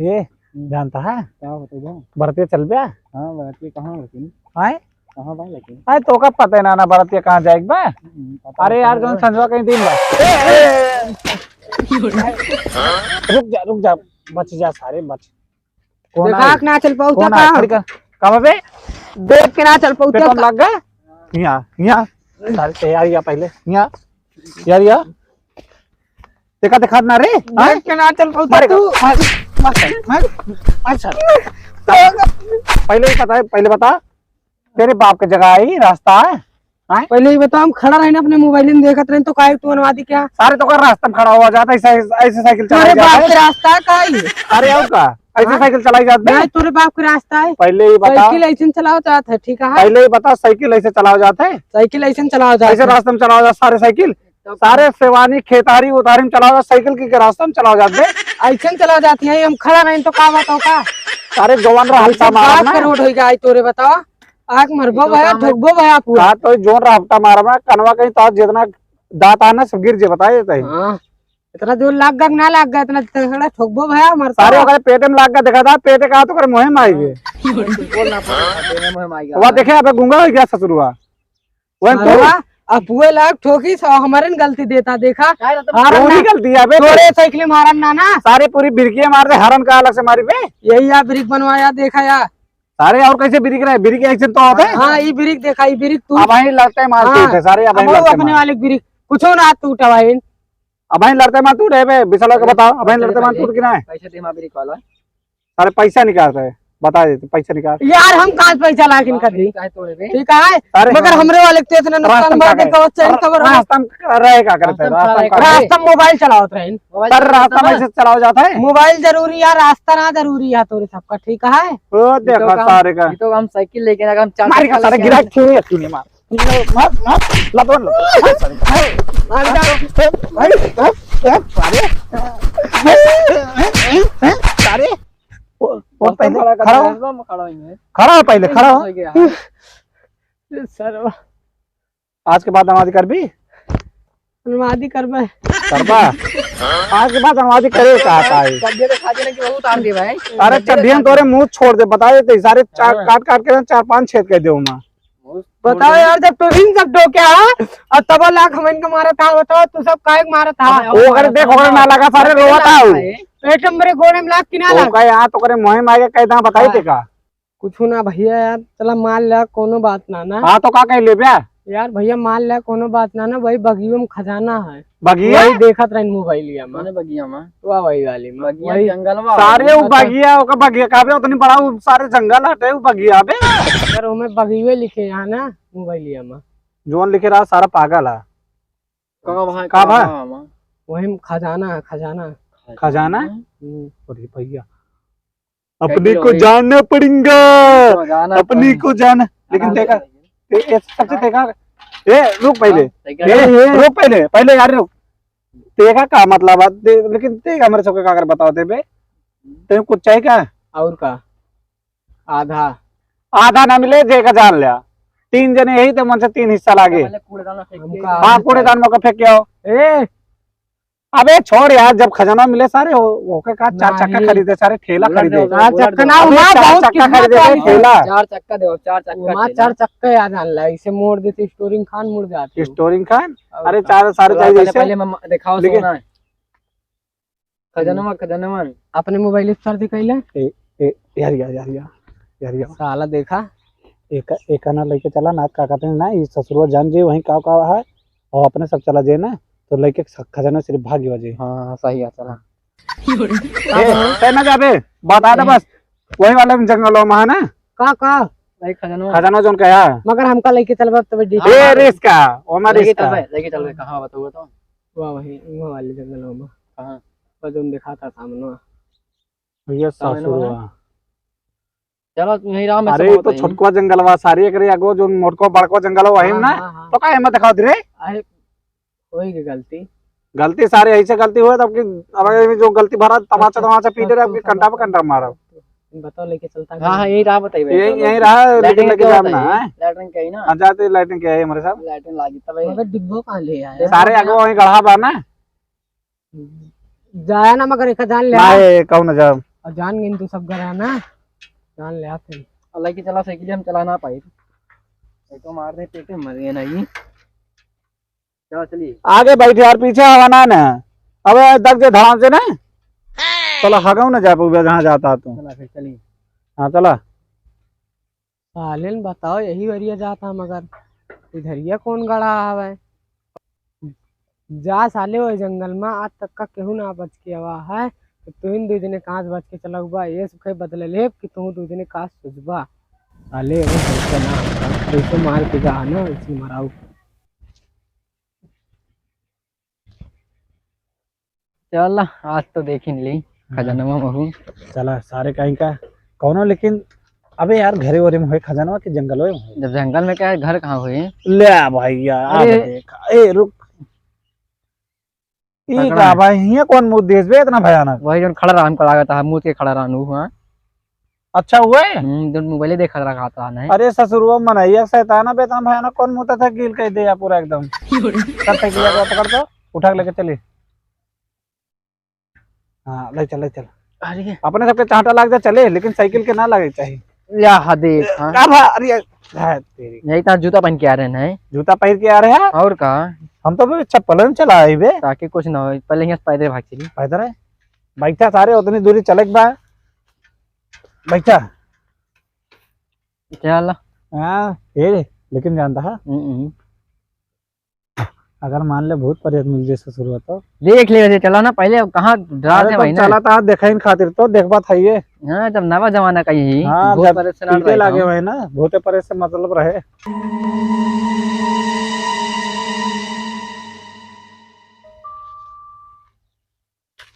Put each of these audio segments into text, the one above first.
ये जानता है क्या बताओ। भरतिया चल गया। हाँ भारतीय कहाँ लेकिन आए कहाँ बा लेकिन आए तो का पता है ना भरतिया कहाँ जाएगा बा। अरे यार जोन संजवा कहीं दिन बा। रुक जा बच जा सारे बच। कौन देखा ना चल पाऊ कौन था खड़ी कर कहाँ पे देख के ना चल पाऊ पेट्रोल लग गया। यहाँ सारे तैयारियां पहले यहाँ तैयारियां देखा देखा ना रे। देख के ना चल पाऊ तू अच्छा पहले ही पता है पहले बता तेरे बाप की जगह आई रास्ता है। पहले ही बता हम खड़ा रहने अपने मोबाइल में देखत रहे तो काहे तू अनुवादी क्या सारे तो कर रास्ता में खड़ा हुआ जाता ऐसे ऐसे साइकिल चलाई तेरे बाप जाता के है। रास्ता है काहे अरे और का ऐसे साइकिल चलाई जाती है। नहीं तोरे बाप के रास्ता है पहले ही बता साइकिल ऐसे चलाओ जाता है ठीक है पहले ही बता साइकिल ऐसे चलाओ जाते है साइकिल ऐसे चलाओ ऐसे जाता है रास्ते में चलाओ जाते सारे साइकिल सारे सेवानी खेतारी उतारी में चलाओ जाते साइकिल के रास्ते में चलाओ जाते ऐसे चला जाती है हम खड़ा रहे तो का बताओ का सारे जवान हल्का बात मारना के रोड होई गई तोरे बताओ आग मरबो भया ठोकबो भया पूरा का तो जोन हफ्ता मारा कनवा कहीं तो जितना दांत आना सब गिर जे बताए देते हैं। हां इतना दूर लाग गया ना लाग गया इतना तगड़ा ठोकबो भया मर सारे अगर पेटे में लाग का देखा था पेटे का तो कर मुहिम आई गए बोलना पड़ेगा मुहिम आई वह देखे अबे गुंगा हो गया ससुरवा वह तो अपुए लाग ठोकी सो हमारे न गलती देता देखा पूरी गलती है अबे तोरे साइकिल मारन ना ना सारे पूरी बिरकियां मार दे हरन का अलग से मारी पे यही या ब्रिक बनवाया देखा या सारे और कैसे बिरिक रहे बिरिक ऐसे तो होते हैं। हाँ ये ब्रिक देखा ये ब्रिक तू अब वहीं लड़ते मारते थे सारे अब वहीं अब लड़ते अपने मार वाले ब्रिक कुछ ना टूटा भाई अब वहीं लड़ते मार टूट है बे बिसला का बताओ अब वहीं लड़ते मार टूट गिरा है पैसे दे मां ब्रेक वाला सारे पैसा निकालते हैं बता देते पैसा निकाल यार हम कहाँ से पैसा लाकिन कर दी काहे तोड़े बे ठीक है सारे मगर हमरे वाले के इतना नुकसान मार दे कवर चैन कवर रास्ता में रहे क्या करते हैं रास्ता में मोबाइल चलाओ ट्रेन पर रास्ता में से चलाओ जाता है मोबाइल जरूरी है रास्ता ना जरूरी है तोरे सबका ठीक है ओ देखो सारे का ये तो हम साइकिल लेके ना हम मार का सारे गिरा क्यों क्यों नहीं मार मार लपन सारे खड़ा हो पहले खड़ा हो सर आज के बाद नमाज़ी कर भी अनुवादी करबे करबा आज के बाद नमाज़ी करे का आता है कब्जे तो खा देने की बहुत उतार दे भाई अरे चड्डियां तोरे मुंह छोड़ दे बता देते सारे काट काट के 4-5 छेद कर दे मैं बताओ यार जब तो इन सब डो क्या और तब लाख हम इनका मारा था बताओ तू सब काहे को मारा था वो अगर देखो अगर ना लगा सारे रोता हूं पेट में मेरे गोड़े में लाख की ना वो लाग का यहां तो करे मुहिम आएगा कैदा बताई थे का कुछ ना भैया यार चला मान लिया कोनो बात ना ना हां तो का कह ले बे यार भैया मान लिया कोनो बात ना ना वही बगियो में खजाना है बगिया वही देखत रहे मोबाइलिया में मैंने बगिया में वही वाली में बगिया वही जंगल में सारे वो बगिया ओका बगिया का बे उतनी बड़ा वो सारे जंगल हटे वो बगिया बे अगर हमें बगियो लिखे यहाँ ना मोबाइलिया में जोन लिखे रहा सारा पागल है का भाई वही में खजाना है खजाना खजाना हम्म। अरे भैया अपने को जानना पड़ेगा अपनी को जाना लेकिन देखा सबसे देखा ए रुक पहले रुक पहले पहले यार रुक देखा का मतलब लेकिन देखा मेरे सबके का बताओ दे बे तेरे कुछ चाहिए क्या और का आधा आधा ना मिले जेका जान लिया 3 जने यही थे मन से 3 हिस्सा लागे हाँ कूड़ेदान में फेंक के आओ ए अबे छोड़ यार जब खजाना मिले सारे होके का 4 चक्का खरीदे सारे ठेला खरीदे 4 चक्का ना अबे हुआ 4 बहुत चक्का किस्मत खरीदे वाली ठेला 4 चक्का दो 4 चक्का वहाँ 4 चक्का याद आन ला इसे मोड़ देते स्टोरिंग खान मुड़ जाते स्टोरिंग खान अरे 4 सारे चाहिए जैसे पहले मैं दिखाओ सोना है खजाना में अपने मोबाइल सर दिखाइला यार यार यार यार यार साला देखा एक आना लेके चला ना का कहते हैं ना ये ससुरवा जान जे वहीं का है और अपने सब चला जाए ना तो लेके खजाना सिर्फ भागी वजह हां सही है चला ए ना जाबे बता दे बस वही वाले जंगलों में है ना का भाई खजाना जोन का है मगर हमका लेके चलबा तब ए रिस्क का ओमा रिस्क का लेके चल कहां बताओ तो वाह वही वो वाले जंगलों में कहां पर जो दिखाता सामने भैया ससुरवा चलो यही राम में अरे तो छोटको जंगलवा सारी एकरे आगो जो मोटको बड़को जंगल वही ना तो का हिम्मत दिखाओ रे होई के गलती सारे ऐसे गलती हुए तब की अब जो गलती भरा तमाचा तमाचा पीटे रहे आपके कंटा पे कंटा मारा बताओ लेके चलता हां यही राह बताइए यही रहा लेकिन लेके जाना है लैटरिन कहीं ना जाते लाइटिंग क्या है हमारे साहब लैटरिन लागी तब मगर डिब्बो कहां ले आया सारे आगो वही गढ़ा बा ना जाया ना मगर एक जान ले नहीं कहू ना जब और जान गई तू सब घर ना, जान ले आते। अल्लाह की चला साइकिल हम चला ना पाए तो मारने पे मर गए नहीं। चलो चलिए आगे बैठ यार, पीछे हवा ना ना। अबे दब के धड़ाम से ना। चलो हगाऊ ना जा पाऊंगा जहाँ जाता तू। चला फिर चलिए। हाँ चला। सालेन बताओ यही वरिया जाता मगर इधरिया कौन गड़ा हवा। जा साले वो जंगल में आज तक का केहू ना बच के आवा है, तो तू इन दो जने कहाँ से बच के चला हुआ ये सुखे बदले ले कि तू दो जने कहाँ सुझबा। साले वो हमसे ना ऐसे मार के जा ना इसी मराऊ। चल आज तो देख ही नहीं ली खजाना महू। चला सारे कहीं का कौनो, लेकिन अबे यार घरे वरे में हुए खजाना कि जंगल में हुए? जब जंगल में क्या है, घर कहाँ हुए? ले भाई यार अरे देख, ए रुक, ठीक है भाई, ये कौन मुंह देश बे इतना भयानक? वही जो खड़ा रहा हमको लगा था मुंह के खड़ा रहा हुआ। अच्छा हुआ है। जो मोबाइल देखा रखा था ना। अरे ससुरुआ मनैया शैताना बे इतना भयानक कौन मुंह था गिल कह दे पूरा एकदम। करते किया को पकड़ तो उठा के लेके चली। हाँ ले चल ले चल। अरे अपने सबके चाहता लग जा चले, लेकिन साइकिल के ना लगे चाहिए। या देख का भा अरे है तेरी। यही तो जूता पहन के आ रहे हैं। जूता पहन के आ रहे हैं और का हम तो भी चप्पल में चला आई बे, ताकि कुछ ना हो। पहले यहाँ से पैदल भाग चली। पैदल है बैठा सारे उतनी दूरी चले बा बैठा। चल हाँ ये लेकिन जानता है अगर मान ले भूत प्रेत मिल जाए ससुर तो देख ले। चला ना पहले कहाँ डरा दे भाई ना। चला था देखा इन खातिर तो देखबा था ये। हाँ जब नवा जमाना का यही हाँ भूत जब प्रेत से ना टीके डराई लागे था। हुए ना भूते प्रेत से मतलब रहे।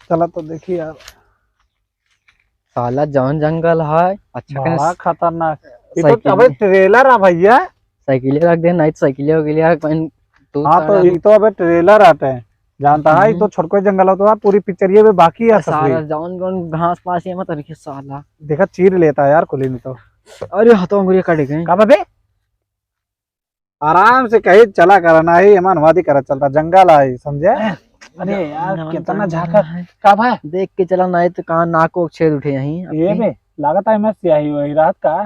चला तो देखिए यार साला जौन जंगल है अच्छा बड़ा के खतरनाक। ये तो साइकिल अबे ट्रेलर है भैया। साइकिल रख दे नहीं तो साइकिल हो गई हाँ तो ये तो अबे ट्रेलर आते हैं जानता है, ये तो छोटको जंगल होता है पूरी पिक्चर ये भी बाकी है सारा तस्वीर। जौन जौन घास पास ये मत रखिए साला। देखा चीर लेता है यार कुली नहीं तो। अरे हाथों अंगुरिया कट गए। का बे आराम से कहीं चला करना ही मनवादी करा चलता जंगल है समझे। अरे यार कितना झाका का भाई देख के चला नहीं तो कहाँ नाको छेद उठे यहीं। ये बे लागत है मैं स्याही वही रात का।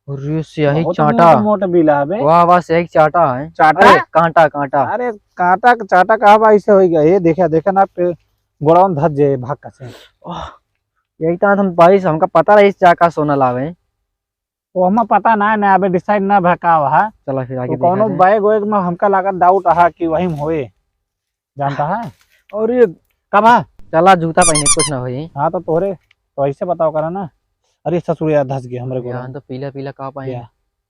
अरे स्याही बहुत चाटा मोट बिला बे। वाह वाह स्याही चाटा है। चाटा अरे कांटा कांटा। अरे कांटा चाटा कहा बा ऐसे हो गया ये देखा देखा ना पे गोड़ाउन धस जे भाग का से। यही तो हम भाई हमका पता रही इस चाका सोना लावे। वो हमें पता ना है अबे डिसाइड ना भका हुआ। चला फिर आगे तो कोनो बैग वैग में हमका लागत डाउट है कि वही में होए जानता है। और ये कब है चला जूता पहने कुछ ना होई। हाँ तो तोरे तो ऐसे बताओ करा ना। अरे ससुर यार धस गया हमरे यहाँ गोड़ाउन। तो पीला पीला का पाए।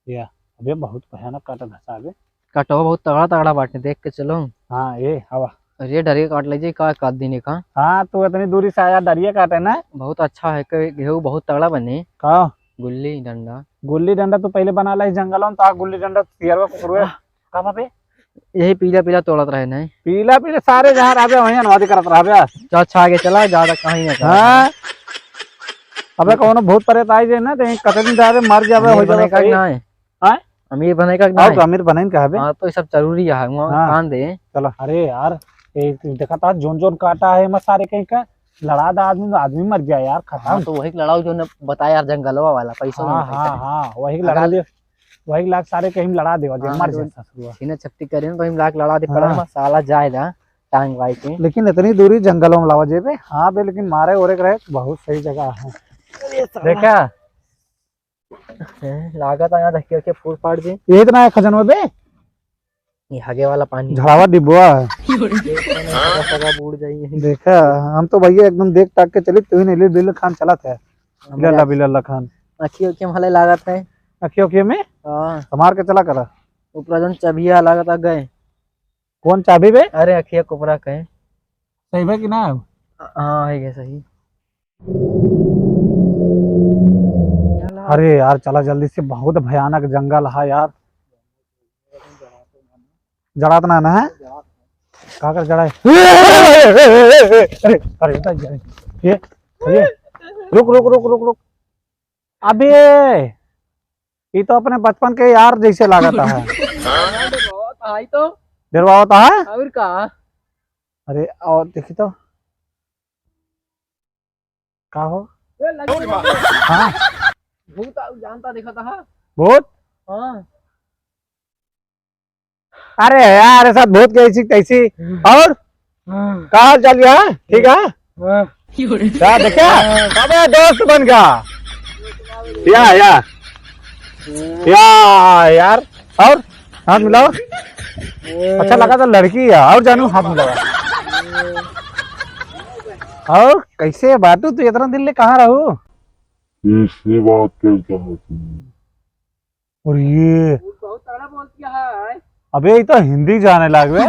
या अबे बहुत भयानक काटा धसा अबे। कटवा बहुत तगड़ा तगड़ा बांटे देख के चलो। हाँ ये हवा अरे डरे काट लीजिए का काट देने का। हाँ तो इतनी दूरी से आया डरिए काटे ना। बहुत अच्छा है गेहूँ बहुत तगड़ा बने। का गुल्ली डंडा गुल्ली डंडा तो पहले बना ला इस जंगलों में तो गुल्ली डंडा सियरवा कुकुरवे का बे यही पीला पीला तोड़त रहे नहीं। पीला पीला सारे जहाँ रहबे वहीं अनुवादी करत रहबे। जो अच्छा आगे चला ज्यादा कहीं ना चला। हाँ अबे कोनो भूत प्रेत आई जे ना तो कते दिन जावे मर जावे हो अमीर जावे बने का सही। ना है। हाँ? अमीर बने का ना आओ है। अमीर बनन कहबे। हाँ तो ये सब जरूरी है वहाँ हाँ। कान दे। चलो अरे यार ये देखा था जोन जोन काटा है मैं सारे कहीं का लड़ा दा आदमी आदमी मर गया यार हाँ खत्म। तो वही लड़ाऊ जो ने बताया यार जंगलवा वाला पैसा हाँ हाँ हाँ वही लड़ा दे वही लाख सारे कहीं लड़ा देवा जे मर जाए ससुरा। सीने छपटी करे तो हम लाख लड़ा दे पड़ा हाँ। मसाला जायदा टांग वाई के। लेकिन इतनी दूरी जंगलों में लावा जेबे। हाँ बे लेकिन मारे ओरे रहे बहुत सही जगह है देखा। लागत आया देखिए के फूल फाड़ दे। ये इतना है खजनवा बे ये हगे वाला पानी झड़ावा डिब्बा है। सगा बूढ़ जाइए। देखा हम तो भैया एकदम देख ताक के चली तू नहीं बिल खान चला था बिल्ला खान अखियों के हमारे लागत है। अखियों में हाँ समार के चला करा ऊपर जन चबिया लागत आ गए। कौन चाबी बे अरे अखिया कोपरा कहे सही बे कि ना। हाँ है सही। अरे यार चला जल्दी से बहुत भयानक जंगल है यार। जड़ात ना है का कर जड़ा अरे ये रुक रुक रुक रुक रुक अबे ये तो अपने बचपन के यार जैसे लागता है। आई तो डरवा होता है। और का अरे और देखी तो का हो हाँ भूत जानता देखा था। भूत, हाँ अरे यार ऐसा भूत कैसी तैसी। और कहा हाल चाल है? ठीक है क्या देखा? अबे दोस्त बन गया या यार। और हाथ मिलाओ। अच्छा लगा तो लड़की है। और जानू हाथ मिलाओ। और कैसे बातू तू इतना दिन ले कहाँ रहू? इससे बात करता है तुम। और ये बहुत तगड़ा बोल किया है। अबे ये तो हिंदी जाने लग गए।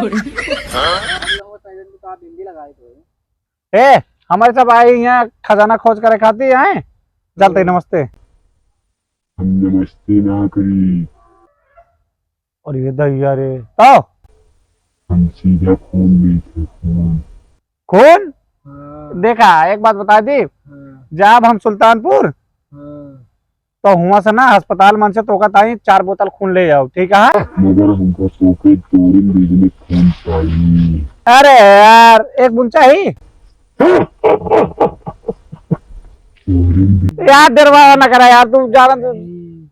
आप हिंदी लगाए तो ए हमारे सब आए यहाँ खजाना खोज कर खाती आए। चलते नमस्ते। हम नमस्ते ना करी, और ये दैया रे तो हम सीधा खून देते खून। कौन देखा? एक बात बता दी, जब हम सुल्तानपुर तो हुआ से ना अस्पताल मन से तो ताई 4 बोतल खून ले जाओ, ठीक है? मगर हमको सोके तोरिन भेजने खून चाहिए। अरे यार एक बूंद चाहिए यार। डरवा ना करा यार, तू ज्यादा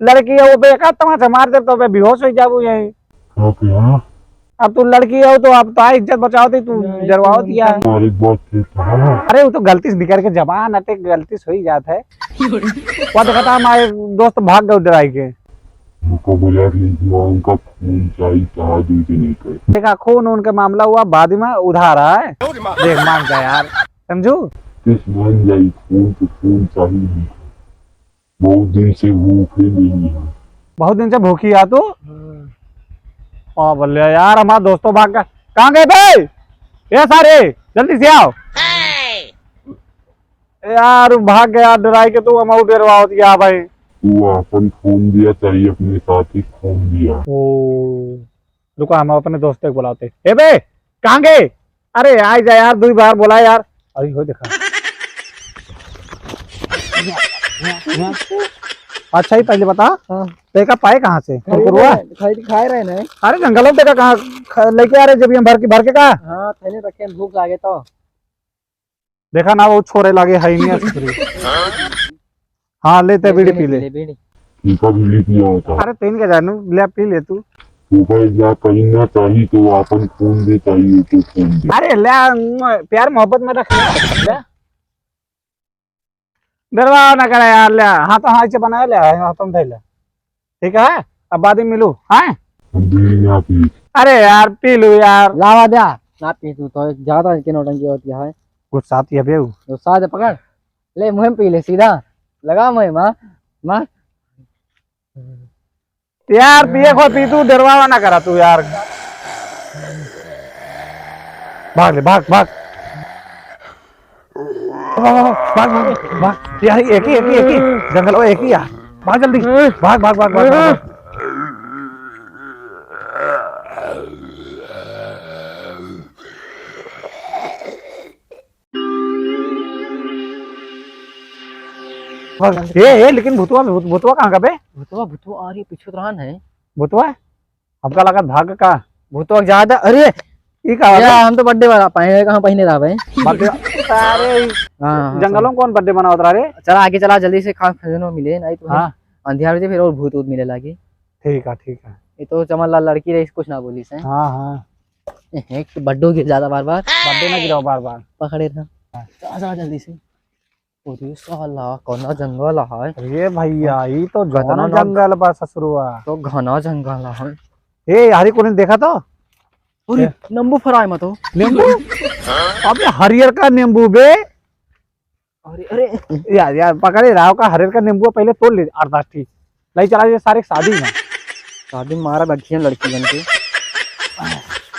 लड़की है वो बेका तमाचा मार दे तो मैं बेहोश हो जाऊँ यही। क्या? अब तू लड़की हो तो अब तो इज्जत बचाओ थी, तू डरवाओ दिया। हमारी बात था। अरे वो तो गलती से निकल के जबान अटे गलती से हो ही जाता है। वो देखा था हमारे दोस्त भाग गए डराई के। उनको बुला लीजिए, उनका खून चाहिए था देने का। देखा खून उनका मामला हुआ बाद में उधार है। देख मान जा यार, समझू? किस मान जाए, खून तो खून चाहिए। बहुत दिन से भूखे नहीं है। बहुत दिन से भूखी आ तू? बोले यार हमारा दोस्तों भाग गए। कहाँ गए भाई ये सारे? जल्दी से आओ यार। भाग गया डराई के तू हम डरवा दिया भाई। तू अपन खून दिया चाहिए, अपने साथ ही खून दिया। ओ रुको हम अपने दोस्त को बुलाते। ए बे कहाँ गए? अरे आ जा यार, 2 बार बोला यार। अरे हो देखा। अच्छा ही पहले बता, देखा पाए कहाँ से? खाए रहे ना। अरे जंगलों में कहाँ लेके आ रहे जब ये भर के कहा? हाँ थैले रखे, भूख लागे तो देखा ना वो छोरे लागे है नहीं असली। हाँ लेते बीड़ी पी ले। टीका भी पिया होता। अरे तीन के जानू ले पी ले तू। या कहना चाहिए तो अपन खून दे चाहिए तो खून दे। अरे ले प्यार मोहब्बत में रख ले। डरवा ना करे यार। ले हाँ तो हाथ से बनाया ले हाथों में ले, ठीक है? अब बाद में मिलू। हाँ अरे यार पी लू यार। लावा दे ना पी तू तो ज्यादा इनकी नौटंकी होती है। गुस्सा आती है बेऊ। गुस्सा दे पकड़ ले, मुहिम पी ले सीधा लगा मुहिम। मार यार पिए को पी तू, डरवा ना करा तू यार। भाग ले भाग भाग भाग भाग यार। एक ही जंगल वो एक ही यार। भाग जल्दी भाग भाग भाग भाग, भाग। ये लेकिन भूतवा कहाँ का बे? भूतवा आ रही पीछे तो है भूतवा हमका लगा भाग का। भूतवा ज्यादा। अरे ये कहा हम तो बर्थडे वाला पहने कहाँ पहने रहा भाई। अरे जंगलों में कौन बर्थडे मना होता रे? चला आगे चला जल्दी से, खा खजानो मिले नहीं तो हाँ अंधियार फिर और भूत मिले लागे। ठीक है ये तो चमन लड़की रही, कुछ ना बोली से। हाँ हाँ बड्डो गिर जाता बार बार। बर्थडे ना गिराओ बार बार। पकड़े था चला जल्दी से। साला कौना जंगल है ये भैया, ये तो घना जंगल बा ससुरुआ। तो घना जंगल है। ए यारी कोने देखा तो? अरे नींबू फ्राई मत हो। नींबू? अबे हरियर का नींबू बे। अरे अरे यार पकड़े राव का हरियर का नींबू पहले तोड़ ले 8-10 ठीक नहीं चला। ये सारे शादी में शादी मारा बैठी है लड़की बन के।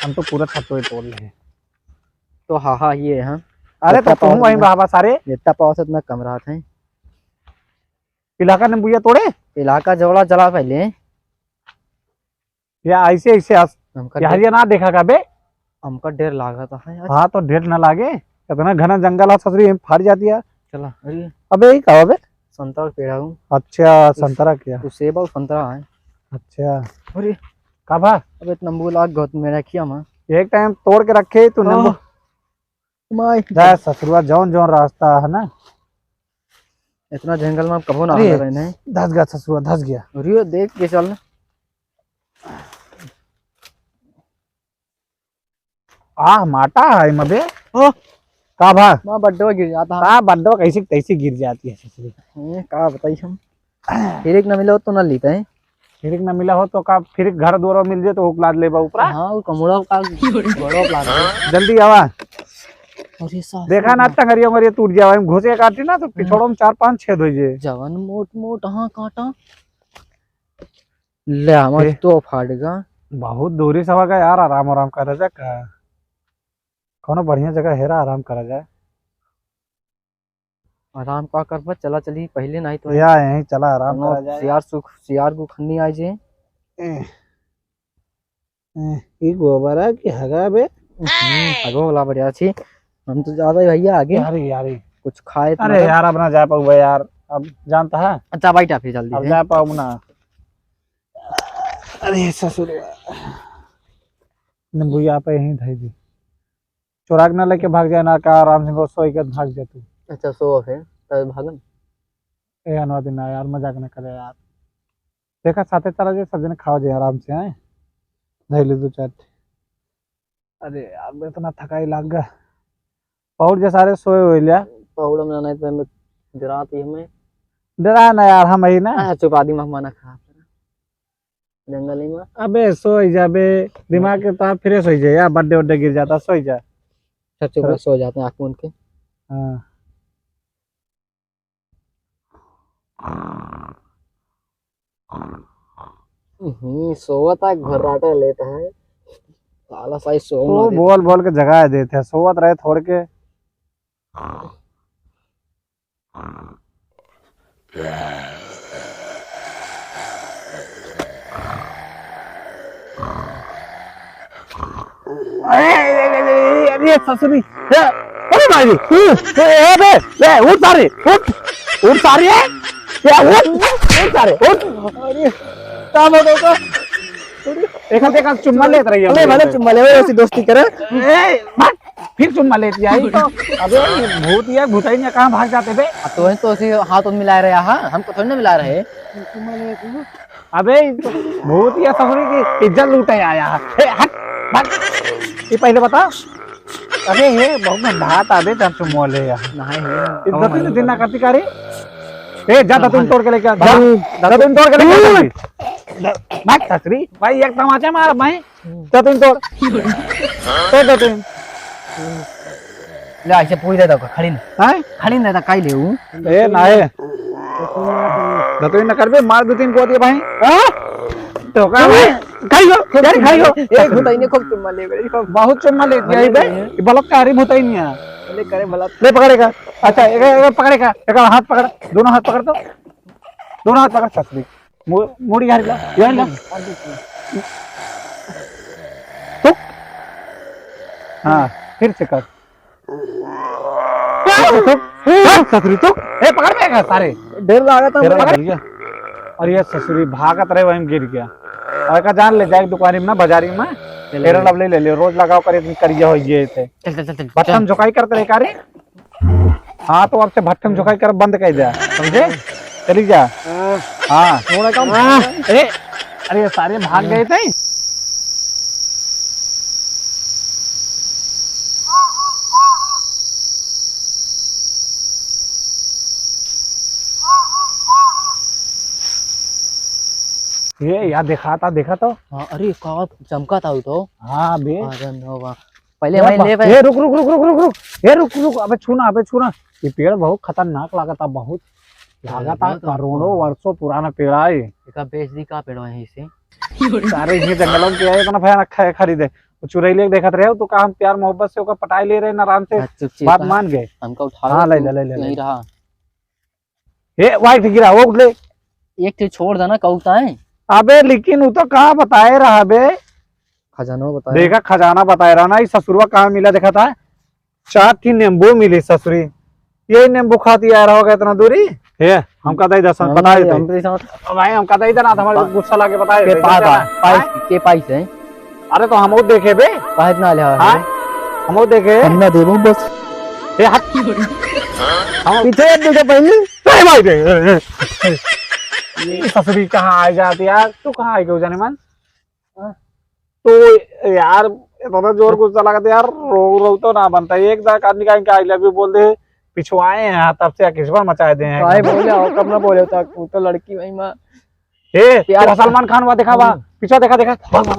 हम तो पूरा छतों तोड़ ले। तो हाँ ये है। अरे तो तुम वहीं बाबा सारे इतना पास इतना कम रहा था। इलाका नींबू तोड़े इलाका जवड़ा जला पहले या ऐसे यार ये ना देखा का बे? हमका डर लागा था। हाँ तो ढेर ना लागे, इतना घना जंगल है ससुरी फाड़ जाती है। चला अरे अबे ये कहा बे? संतरा का पेड़ हूँ। अच्छा संतरा क्या? तो सेब और संतरा है। अच्छा अरे कब है? अब इतना नींबू लाग गौत में रखिया मैं एक टाइम तोड़ के रखे तू नींबू। ससुरवा जौन जौन रास्ता है ना इतना जंगल में कभो ना अरे, रहने। धस गया ससुरा, धस गया। रियो देख के चल। माटा है मबे ओ का भा मां बड्डो गिर जाता का बड्डो कैसे कैसे गिर जाती है ससुरी। है। का बताई हम। फिर एक न मिलो तो न लेते हैं। फिर न मिला हो तो का फिर घर द्वारा मिल जाए तो उपलाद ले बा ऊपरा। हाँ वो कमोड़ा का बड़ो प्लान है। जल्दी आवा। अरे साहब देखा ना टंगरियों मरियो टूट जावा हम घुसे काटी ना तो पिछोड़ों में 4-5 छेद हो जाए। जवन मोट मोट हाँ काटा ले हमारी तो फाड़ेगा। बहुत दूरी सवा का यार, आराम आराम करा जा का कोनो बढ़िया जगह हेरा आराम करा जाए। आराम का कर बस चला चली पहले नहीं तो या यहीं चला आराम करा जाए। सियार को खन्नी आ जे। ई गोबरा की हगा बे अगो वाला बढ़िया छी। हम तो ज्यादा ही भैया आगे यार यार कुछ खाए तो अरे यार अब ना जा पाऊंगा यार, अब जानता है अच्छा बैठा फिर जल्दी अब से। जा पाऊँ ना। अरे ससुर नबुया पे यहीं धई दी, चोराक ना लेके भाग जाए ना का आराम से सोई के भाग जा तू। अच्छा सो फिर तब भागन। ए अनवा दिन यार मजाक न करे यार। देखा साथे तरह जे सब जने खाओ जे आराम से हैं धैले दो चार। अरे यार मैं इतना थकाई लाग गया। और जे सारे सोए हुए लिया पौड़ा में नहीं तो मैं डराती हमें। डरा ना यार हम ही ना। अच्छा चुप आदि मना खा जंगल में। अबे सोई जा बे, दिमाग के तो फ्रेश हो जाए यार, बर्थडे वड्डे गिर जाता सोई जा। चुप सो जाते हैं आँख मूंद के। हाँ सोवता घर्राटा लेता है साला साई सो तो बोल बोल के जगह देते हैं, सोवत रहे थोड़ के। अरे ससुरी अरे भाई ए बे ले उठ सारे उठ सारे क्या उठ सारे उठ। अरे काम हो गया देखा चुम्मा लेत रही है। अबे भले चुम्मा ले ऐसी दोस्ती करे। ए भाग फिर चुम्मा लेती आई तो। अबे भूत या भूताई ने कहां भाग जाते बे। तो ऐसे हाथ मिला रहे हां हमको थोड़ी ना मिला रहे। अबे भूत या ससुरी की इज्जत लूटे आया है। हट भाग ये पहले बता। अरे ये बहुत भात आदे तब चुम्मा ले यार नहीं है इज्जत ही दिन ना करती कारी। ए जा तुम तोड़ के लेके जा तुम तोड़ के लेके भाग ससुरी भाई एक तमाचा मार भाई जा तुम तोड़ तो तुम ले ऐसे पूछ देता खड़ी हैं खड़ी रहता काई ले हूं। ए नाए दतुई न करबे मार दो तीन को दिए भाई। हां तो का भाई खाइयो यार खाइयो एक भूताई ने खूब चुम्मा ले गई खूब बहुत चुम्मा लेती है बे। ये बलात्कारी भूताई नहीं है। ले करे भला ले पकड़ेगा। अच्छा एक पकड़ेगा एक हाथ पकड़ दोनों हाथ पकड़ तो दोनों हाथ पकड़ ससुरी मुड़ी यार ला तो हां फिर से कर ससुरी तो ए पकड़ में सारे ढेर लगा था पकड़ गया। और ये ससुरी भागत रहे वहीं गिर गया। और का जान ले जाए दुकानी में ना बाजारी में तेरा लब ले रोज लगाओ करे करिया हो ये थे चल भट्टम झुकाई करते रहे कारी। हाँ तो अब से भट्टम झुकाई कर बंद कर दिया समझे चली जा। हाँ थोड़ा कम अरे ये सारे भाग गए थे। ये यार देखा तो हां अरे का चमका था तो। हाँ बे पहले वहीं ले ये रुक ये रुक अबे छूना ये पेड़ बहुत खतरनाक लागता बहुत लागता करोड़ों वर्षों पुराना पेड़ है। का बेच दी का पेड़ वहीं से सारे ये जंगलों के है इतना भयानक है खरीदे चुरैले देखत रहे तो काम प्यार मोहब्बत से ओका पटाई ले रहे आराम से बात मान गए। हमका उठा हाँ ले नहीं रहा ये वाइट गिरा वो ले एक थे छोड़ देना कौता है। अबे लेकिन वो तो कहाँ बताए रहा बे खजाना बता देखा खजाना बताए रहा ना। इस ससुरवा कहाँ मिला देखा था 4 नींबू मिली ससुरी यही नींबू खाती आ रहा होगा इतना दूरी है। हम कहता ही दस बता देते भाई हम कहता इधर आता हमारे गुस्सा लाके बताए के पाइस है। अरे तो हम देखे बे पाइस ना ले हम देखे ना देबो बस ए हट हम पीछे देखे पहले ए भाई रे ये ससुरी कहाँ आ जाती यार, तू कहाँ आई क्यों जाने मन। तो यार इतना जोर गुस्सा लगा था यार, रो रो तो ना बनता है। एक बार आदमी का आई लव यू बोल दे, पिछू आए हैं तब से किस्मत मचा दे हैं। भाई बोले और कब ना बोले तक तू तो लड़की भाई माँ ए यार सलमान खान हुआ देखा बा, पीछे देखा देखा भाग भाग।